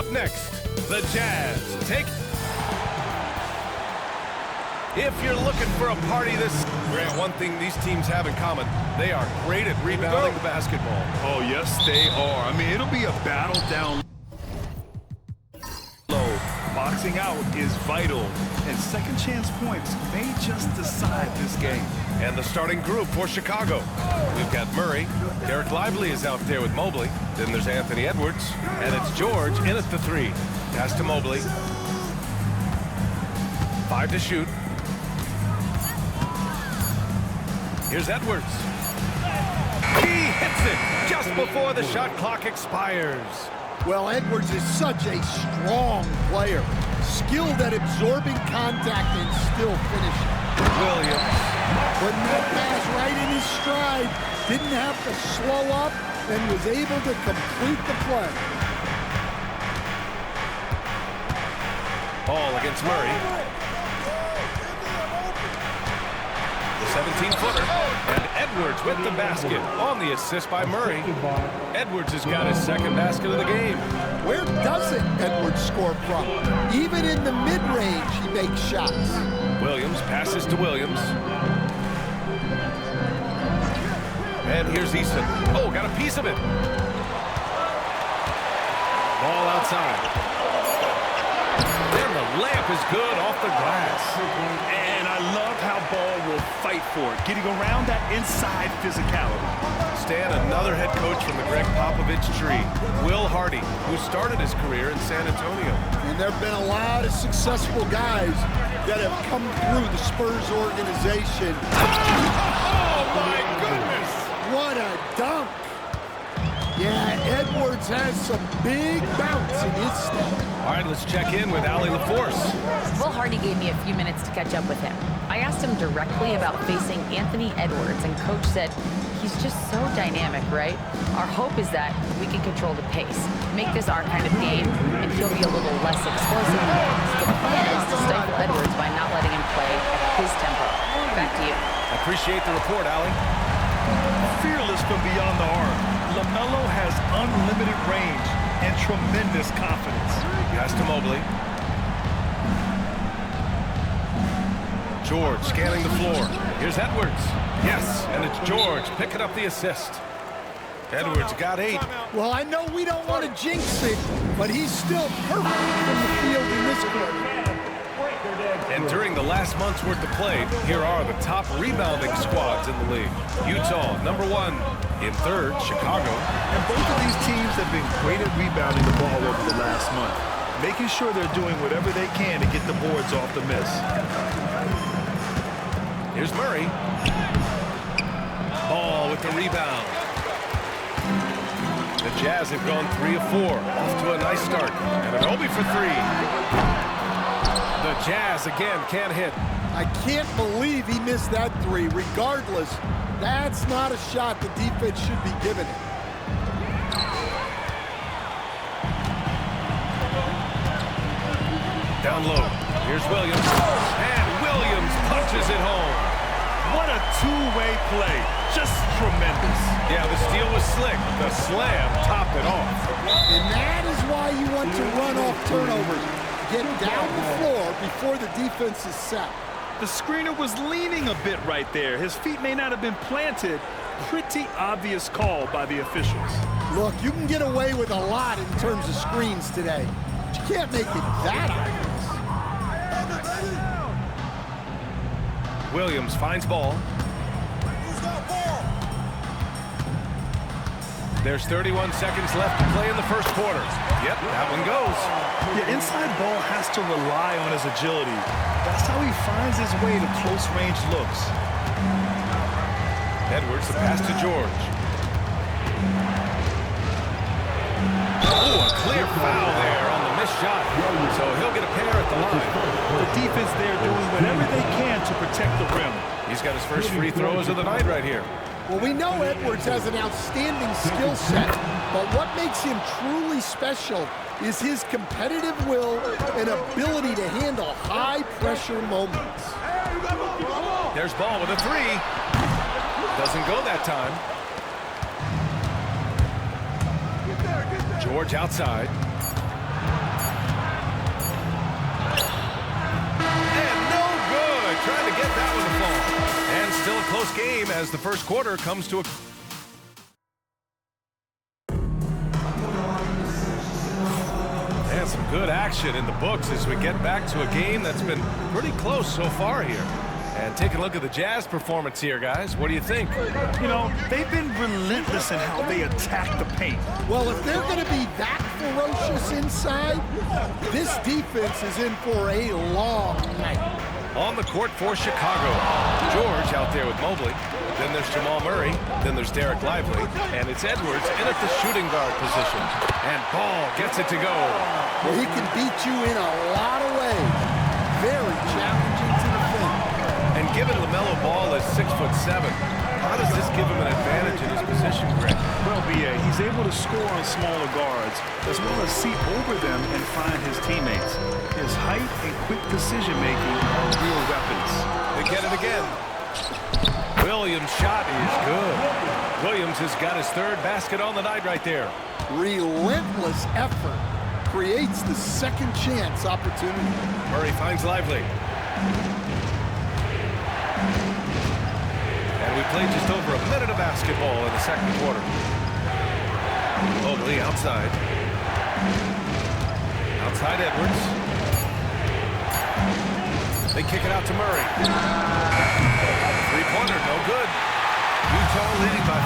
Up next, the Jazz take... If you're looking for a party this... Grant, one thing these teams have in common, they are great at rebounding the basketball. Oh, yes, they are. I mean, it'll be a battle down low. Boxing out is vital, and second chance points may just decide this game. And the starting group for Chicago. We've got Murray. Derek Lively is out there with Mobley. Then there's Anthony Edwards. And it's George in at the 3. Pass to Mobley. 5 to shoot. Here's Edwards. He hits it just before the shot clock expires. Well, Edwards is such a strong player. Skilled at absorbing contact and still finishing. Williams. Putting that pass right in his stride. Didn't have to slow up and was able to complete the play. Ball against Murray. The 17-footer. And Edwards with the basket on the assist by Murray. Edwards has got his second basket of the game. Where doesn't Edwards score from? Even in the mid-range, he makes shots. Williams passes to Williams. And here's Easton. Oh, got a piece of it. Ball outside. And the layup is good off the glass. And I love how Ball will fight for it, getting around that inside physicality. Stan, another head coach from the Greg Popovich tree, Will Hardy, who started his career in San Antonio. And there have been a lot of successful guys that have come through the Spurs organization. Oh, my goodness! What a dunk! Yeah, Edwards has some big bounce in his step. All right, let's check in with Allie LaForce. Will Hardy gave me a few minutes to catch up with him. I asked him directly about facing Anthony Edwards, and Coach said, he's just so dynamic, right? Our hope is that we can control the pace, make this our kind of game, and he'll be a little less explosive. The plan is to stifle Edwards by not letting him play at his tempo. Back to you. Appreciate the report, Allie. Fearless from beyond the arc, LaMelo has unlimited range and tremendous confidence. Pass to Mobley. George scanning the floor. Here's Edwards. Yes, and it's George picking up the assist. Edwards got 8. Well, I know we don't want to jinx it, but he's still perfect from the field in this quarter. And during the last month's worth of play, here are the top rebounding squads in the league. Utah, number 1. In 3rd, Chicago. And both of these teams have been great at rebounding the ball over the last month, making sure they're doing whatever they can to get the boards off the miss. Here's Murray. Ball with the rebound. The Jazz have gone 3 of 4. Off to a nice start. And an Obi for 3. The Jazz again can't hit. I can't believe he missed that 3. Regardless, that's not a shot the defense should be giving it. Down low. Here's Williams. And Williams punches it home. What a two-way play. Just tremendous. Yeah, the steal was slick. The slam topped it off. And that is why you want to run off turnovers. Get down the floor before the defense is set. The screener was leaning a bit right there. His feet may not have been planted. Pretty obvious call by the officials. Look, you can get away with a lot in terms of screens today. But you can't make it that obvious. Williams finds ball. There's 31 seconds left to play in the first quarter. Yep, that one goes. Yeah, inside ball has to rely on his agility. That's how he finds his way to close-range looks. Edwards, the pass to George. Oh, a clear foul there on the missed shot. So he'll get a pair at the line. The defense there doing whatever they can to protect the rim. He's got his first free throws of the night right here. Well, we know Edwards has an outstanding skill set, but what makes him truly special is his competitive will and ability to handle high-pressure moments. There's Ball with a 3. Doesn't go that time. George outside. close game as the first quarter comes to a... And some good action in the books as we get back to a game that's been pretty close so far here. And take a look at the Jazz performance here, guys. What do you think? You know, they've been relentless in how they attack the paint. Well, if they're going to be that ferocious inside, this defense is in for a long night. On the court for Chicago, George out there with Mobley. Then there's Jamal Murray. Then there's Derek Lively. And it's Edwards in at the shooting guard position. And Ball gets it to go. Well, he can beat you in a lot of ways. Very challenging to defend. And given LaMelo Ball is 6'7", how does this give him an advantage in his position, Greg? Well, B.A., he's able to score on smaller guards, as well as see over them and find his teammates. His height and quick decision-making are real weapons. They get it again. Williams' shot is good. Williams has got his third basket on the night right there. Relentless effort creates the second chance opportunity. Murray finds Lively. And we played just over a minute of basketball in the second quarter. Mobley outside. Outside Edwards. They kick it out to Murray. Three-pointer, no good. Utah leading by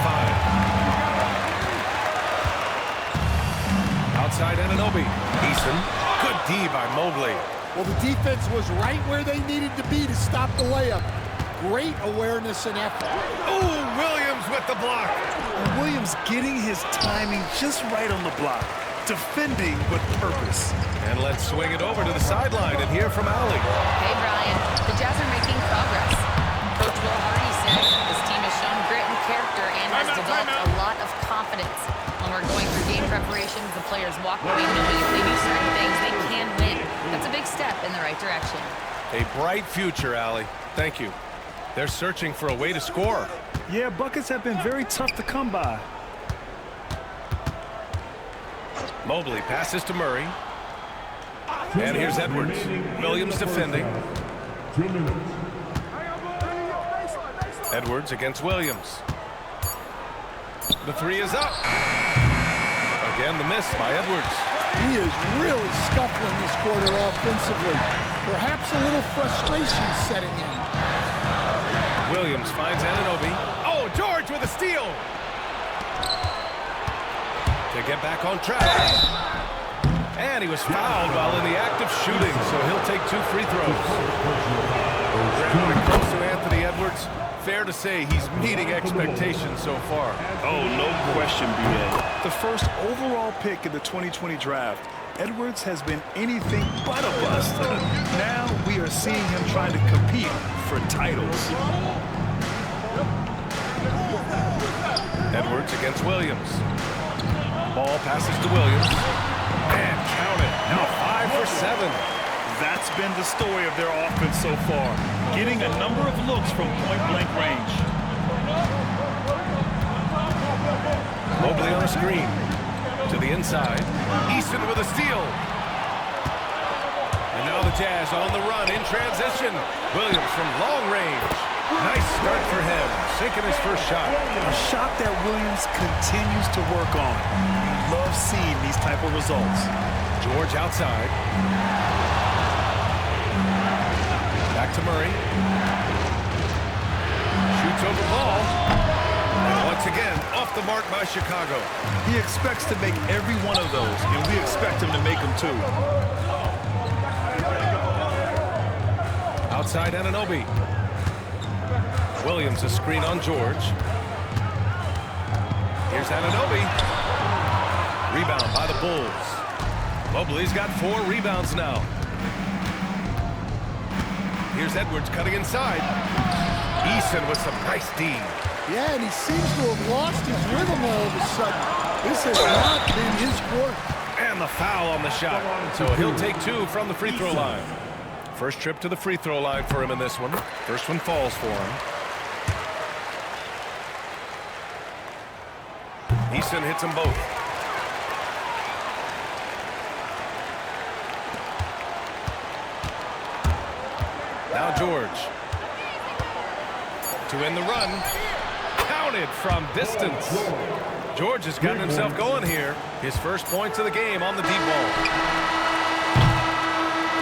5. Outside Anunoby. Eason. Good D by Mobley. Well, the defense was right where they needed to be to stop the layup. Great awareness and effort. Oh, Williams with the block. And Williams getting his timing just right on the block. Defending with purpose. And let's swing it over to the sideline and hear from Allie. Hey, Brian. The Jazz are making progress. Coach Will Hardy said his team has shown grit and character and has developed a lot of confidence. When we're going through game preparations, the players walk away knowing if they do certain things, they can win. That's a big step in the right direction. A bright future, Allie. Thank you. They're searching for a way to score. Yeah, buckets have been very tough to come by. Mobley passes to Murray. And here's Edwards. Williams defending. Edwards against Williams. The three is up. Again, the miss by Edwards. He is really scuffling this quarter offensively. Perhaps a little frustration setting in. Williams finds Anunoby. Oh, George with a steal. To get back on track. And he was fouled while in the act of shooting, so he'll take 2 free throws. Grounded close to Anthony Edwards. Fair to say he's meeting expectations so far. Oh, no question, B.A. The first overall pick in the 2020 draft, Edwards has been anything but a bust. Now we are seeing him trying to compete for titles. Edwards against Williams. Ball passes to Williams. And count it. Now 5 for 7. That's been the story of their offense so far, getting a number of looks from point-blank range. Mobley on a screen. To the inside. Easton with a steal. And now the Jazz on the run in transition. Williams from long range. Nice start for him. Sinking his first shot. A shot that Williams continues to work on. We love seeing these type of results. George outside. Back to Murray. Shoots over ball. And once again, off the mark by Chicago. He expects to make every one of those, and we expect him to make them too. Outside Anunoby. Williams a screen on George. Here's Anunoby. Rebound by the Bulls. Mobley's got 4 rebounds now. Here's Edwards cutting inside. Eason with some nice D. Yeah, and he seems to have lost his rhythm all of a sudden. This has not been his quarter. And the foul on the shot. So he'll take 2 from the free throw line. First trip to the free throw line for him in this one. First one falls for him. Eason hits them both. Now George. to end the run. Counted from distance. George has gotten himself going here. His first points of the game on the deep ball.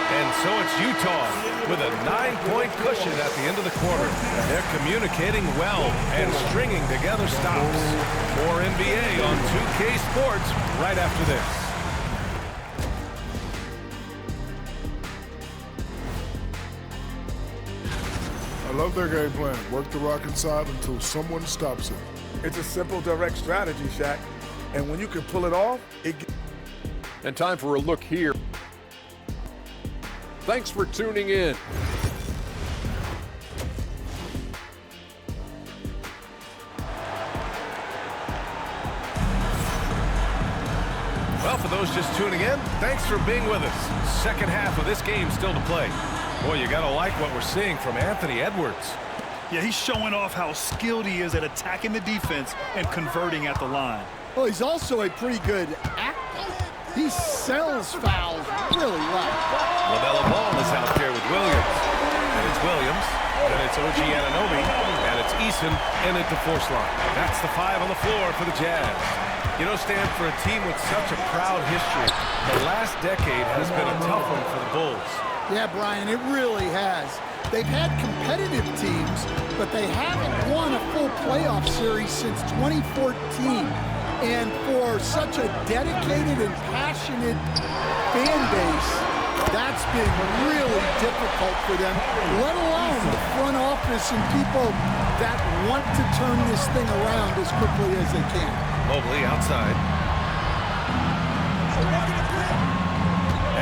And so it's Utah with a 9-point cushion at the end of the quarter. They're communicating well and stringing together stops. More NBA on 2K Sports right after this. I love their game plan. Work the rock inside until someone stops it. It's a simple, direct strategy, Shaq. And when you can pull it off, And time for a look here. Thanks for tuning in. Well, for those just tuning in, thanks for being with us. Second half of this game still to play. Boy, you got to like what we're seeing from Anthony Edwards. Yeah, he's showing off how skilled he is at attacking the defense and converting at the line. Well, he's also a pretty good actor. He sells fouls really well. LaMelo Ball is out there with Williams. And it's Williams. And it's OG Anunoby. And it's Eason in at the force line. That's the 5 on the floor for the Jazz. You know, Stan, for a team with such a proud history, the last decade has been a tough one for the Bulls. Yeah, Brian, it really has. They've had competitive teams, but they haven't won a full playoff series since 2014. And for such a dedicated and passionate fan base, that's been really difficult for them, let alone the front office and people that want to turn this thing around as quickly as they can. Mobley outside.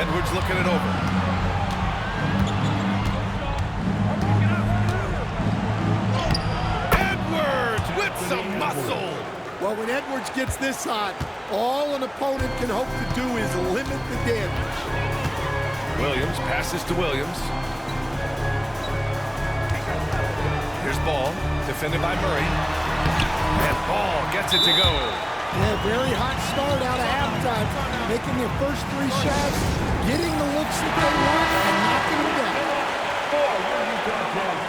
Edwards looking it over. Edwards with some muscle. Well, when Edwards gets this hot, all an opponent can hope to do is limit the damage. Williams passes to Williams. Here's Ball, defended by Murray. And Ball gets it to go. Yeah, very hot start out of halftime, making their first 3 shots, getting the looks that they want, and knocking them down.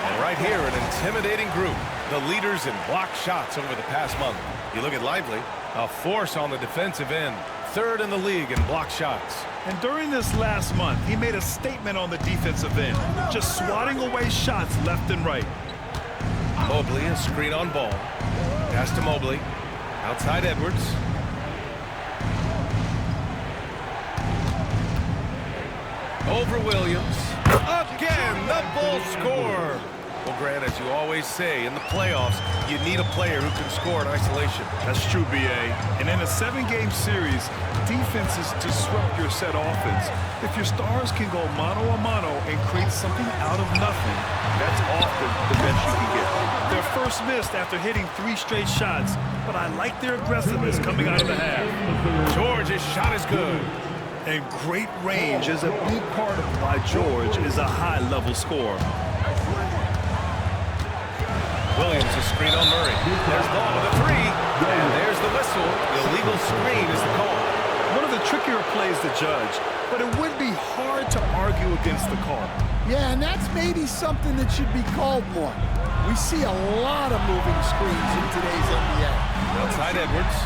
And right here, an intimidating group. The leaders in blocked shots over the past month. You look at Lively, a force on the defensive end. 3rd in the league in blocked shots. And during this last month, he made a statement on the defensive end, just swatting away shots left and right. Mobley, a screen on Ball. Pass to Mobley. Outside Edwards. Over Williams. Again, the Bulls score. Well, Grant, as you always say, in the playoffs, you need a player who can score in isolation. That's true, B.A. And in a 7-game series, defenses disrupt your set offense. If your stars can go mano-a-mano and create something out of nothing, that's often the best you can get. Their first missed after hitting 3 straight shots, but I like their aggressiveness coming out of the half. George's shot is good. And great range is a big part of why George is a high-level scorer. Williams is screen on Murray. There's Ball with a 3. And there's the whistle. The illegal screen is the call. One of the trickier plays to judge, but it would be hard to argue against the call. Yeah, and that's maybe something that should be called more. We see a lot of moving screens in today's NBA. Outside Edwards.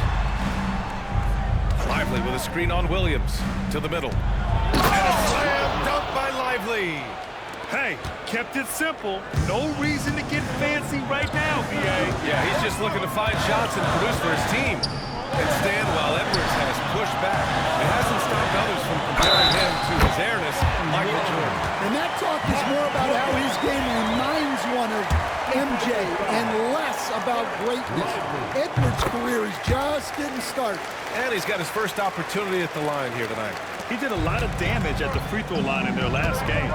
Lively with a screen on Williams to the middle. And a slam dunk by Lively. Hey, kept it simple. No reason to get fancy right now, B.A. Yeah, he's just looking to find shots and produce for his team. And Stan, while Edwards has pushed back, it hasn't stopped others from comparing him to his airness, Michael Jordan. And that talk is more about how his game reminds one of MJ and less about greatness. Edwards' career is just getting started. And he's got his first opportunity at the line here tonight. He did a lot of damage at the free throw line in their last game.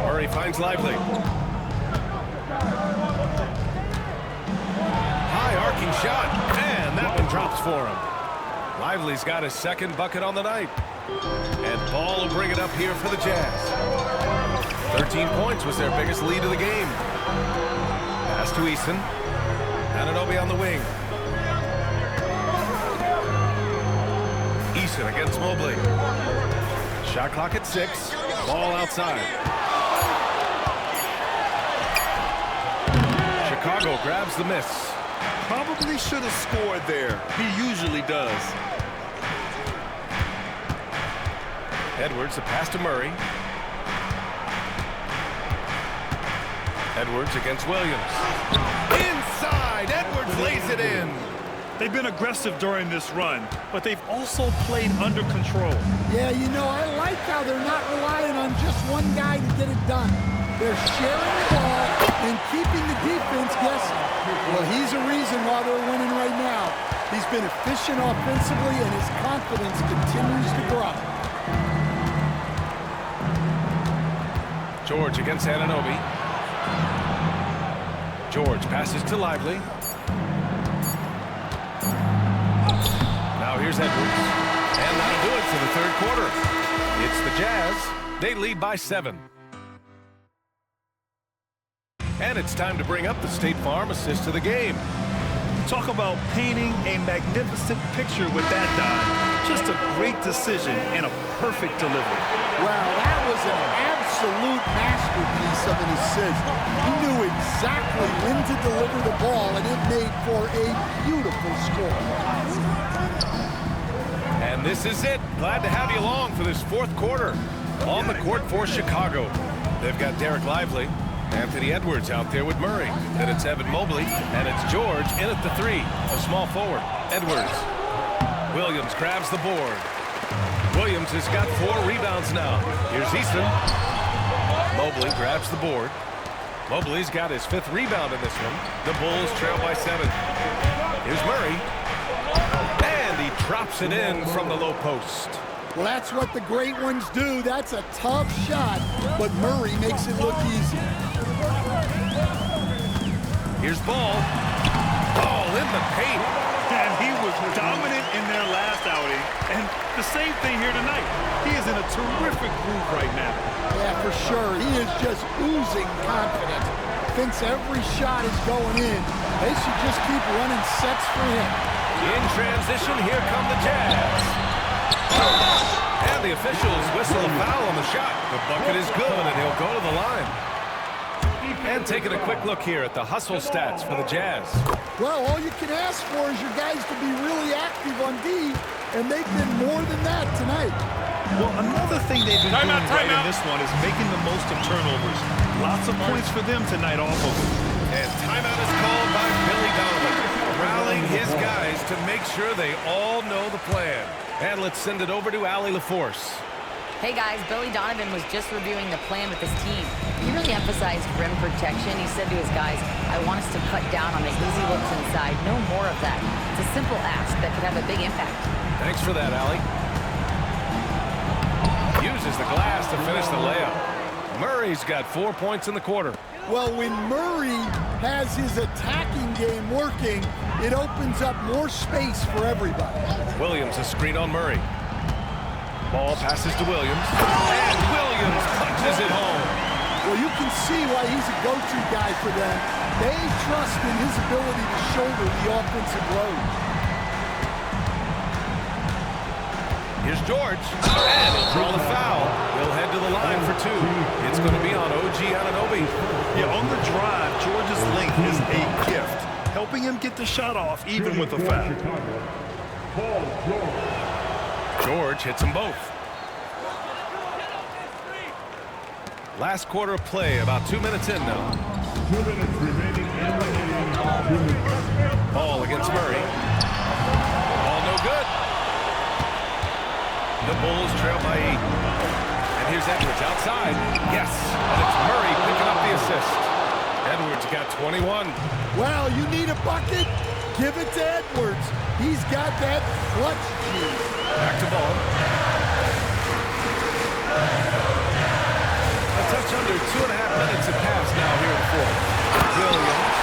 Murray finds Lively. High arcing shot, and that one drops for him. Lively's got his 2nd bucket on the night. And Ball will bring it up here for the Jazz. 13 points was their biggest lead of the game. Pass to Eason. Anunoby on the wing. Eason against Mobley. Shot clock at 6. Ball outside. Chicago grabs the miss. Probably should have scored there. He usually does. Edwards, the pass to Murray. Edwards against Williams. Inside, Edwards lays it in. They've been aggressive during this run, but they've also played under control. Yeah, you know, I like how they're not relying on just one guy to get it done. They're sharing the ball and keeping the defense guessing. Well, he's a reason why they're winning right now. He's been efficient offensively, and his confidence continues to grow. George against Anunoby. George passes to Lively. Now here's Edwards. And that'll do it for the third quarter. It's the Jazz. They lead by 7. And it's time to bring up the State Farm assist of the game. Talk about painting a magnificent picture with that dive. Just a great decision and a perfect delivery. Wow, that was an absolute masterpiece of an assist. He knew exactly when to deliver the ball, and it made for a beautiful score. And this is it. Glad to have you along for this fourth quarter. On the court for Chicago. They've got Derek Lively, Anthony Edwards out there with Murray. Then it's Evan Mobley, and it's George in at the 3, a small forward. Edwards. Williams grabs the board. Williams has got 4 rebounds now. Here's Easton. Mobley grabs the board. Mobley's got his 5th rebound in this one. The Bulls trail by 7. Here's Murray. And he drops it in from the low post. Well, that's what the great ones do. That's a tough shot, but Murray makes it look easy. Here's Ball. Ball in the paint. And he was dominant in their last outing. And the same thing here tonight. He is in a terrific groove right now. Yeah, for sure. He is just oozing confidence. Thinks every shot is going in. They should just keep running sets for him. In transition, here come the Jazz. And the officials whistle a foul on the shot. The bucket is good, and he'll go to the line. And taking a quick look here at the hustle stats for the Jazz. Well, all you can ask for is your guys to be really active on D, and they've been more than that tonight. Well, another thing they've been doing right in this one is making the most of turnovers. Lots of points for them tonight off of it. And timeout is called by Billy Donovan, rallying his guys to make sure they all know the plan. And let's send it over to Allie LaForce. Hey guys, Billy Donovan was just reviewing the plan with his team. He really emphasized rim protection. He said to his guys, I want us to cut down on the easy looks inside. No more of that. It's a simple ask that could have a big impact. Thanks for that, Allie. Uses the glass to finish the layup. Murray's got 4 points in the quarter. Well, when Murray has his attacking game working, it opens up more space for everybody. Williams, a screen on Murray. Ball passes to Williams. And Williams punches it home. Well, you can see why he's a go-to guy for them. They trust in his ability to shoulder the offensive load. Here's George. And he'll draw the foul. He'll head to the line for 2. It's going to be on OG Anunoby. Yeah, on the drive, George's length is a gift, helping him get the shot off even with a foul. George hits them both. Last quarter of play, about 2 minutes in now. 2 minutes remaining in the game. Ball against Murray. Ball no good. The Bulls trail by 8. And here's Edwards outside. Yes, and it's Murray picking up the assist. Edwards got 21. Well, you need a bucket? Give it to Edwards. He's got that clutch juice. Back to Ball. A touch under 2.5 minutes have passed now here in the fourth. Williams.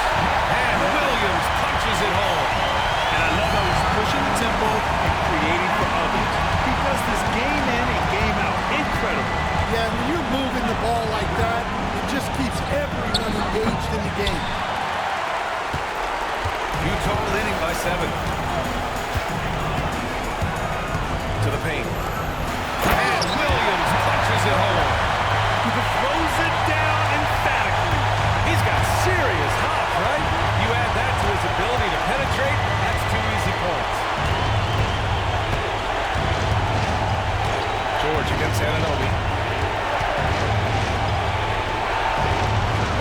And Williams punches it home. And I love how he's pushing the tempo and creating for others. He does this game in and game out. Incredible. Yeah, when you're moving the ball like that, it just keeps everyone engaged in the game. Utah leading by 7. To the paint. And Williams punches it home. He throws it down emphatically. He's got serious hop, right? George against Ananobi.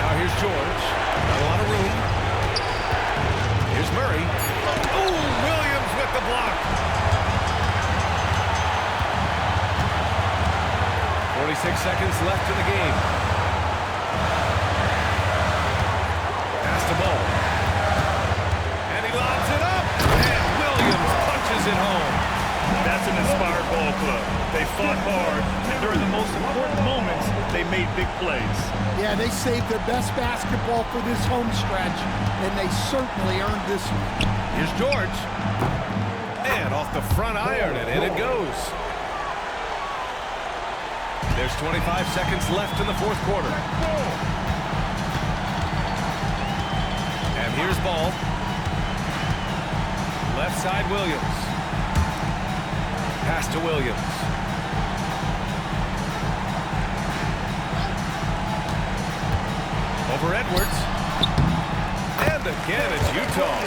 Now here's George. Not a lot of room. Here's Murray. Oh, Williams with the block. 46 seconds left in the game. Pass the ball. And he lobs it up. And Williams punches it home. That's an inspired ball club. They fought hard, and during the most important moments, they made big plays. Yeah, they saved their best basketball for this home stretch, and they certainly earned this one. Here's George. And off the front iron, and in it goes. There's 25 seconds left in the fourth quarter. And here's ball. Left side, Williams. Pass to Williams. Over Edwards. And again, it's Utah.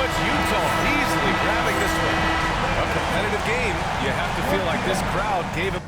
It's Utah easily grabbing this one. A competitive game. You have to feel like this crowd gave it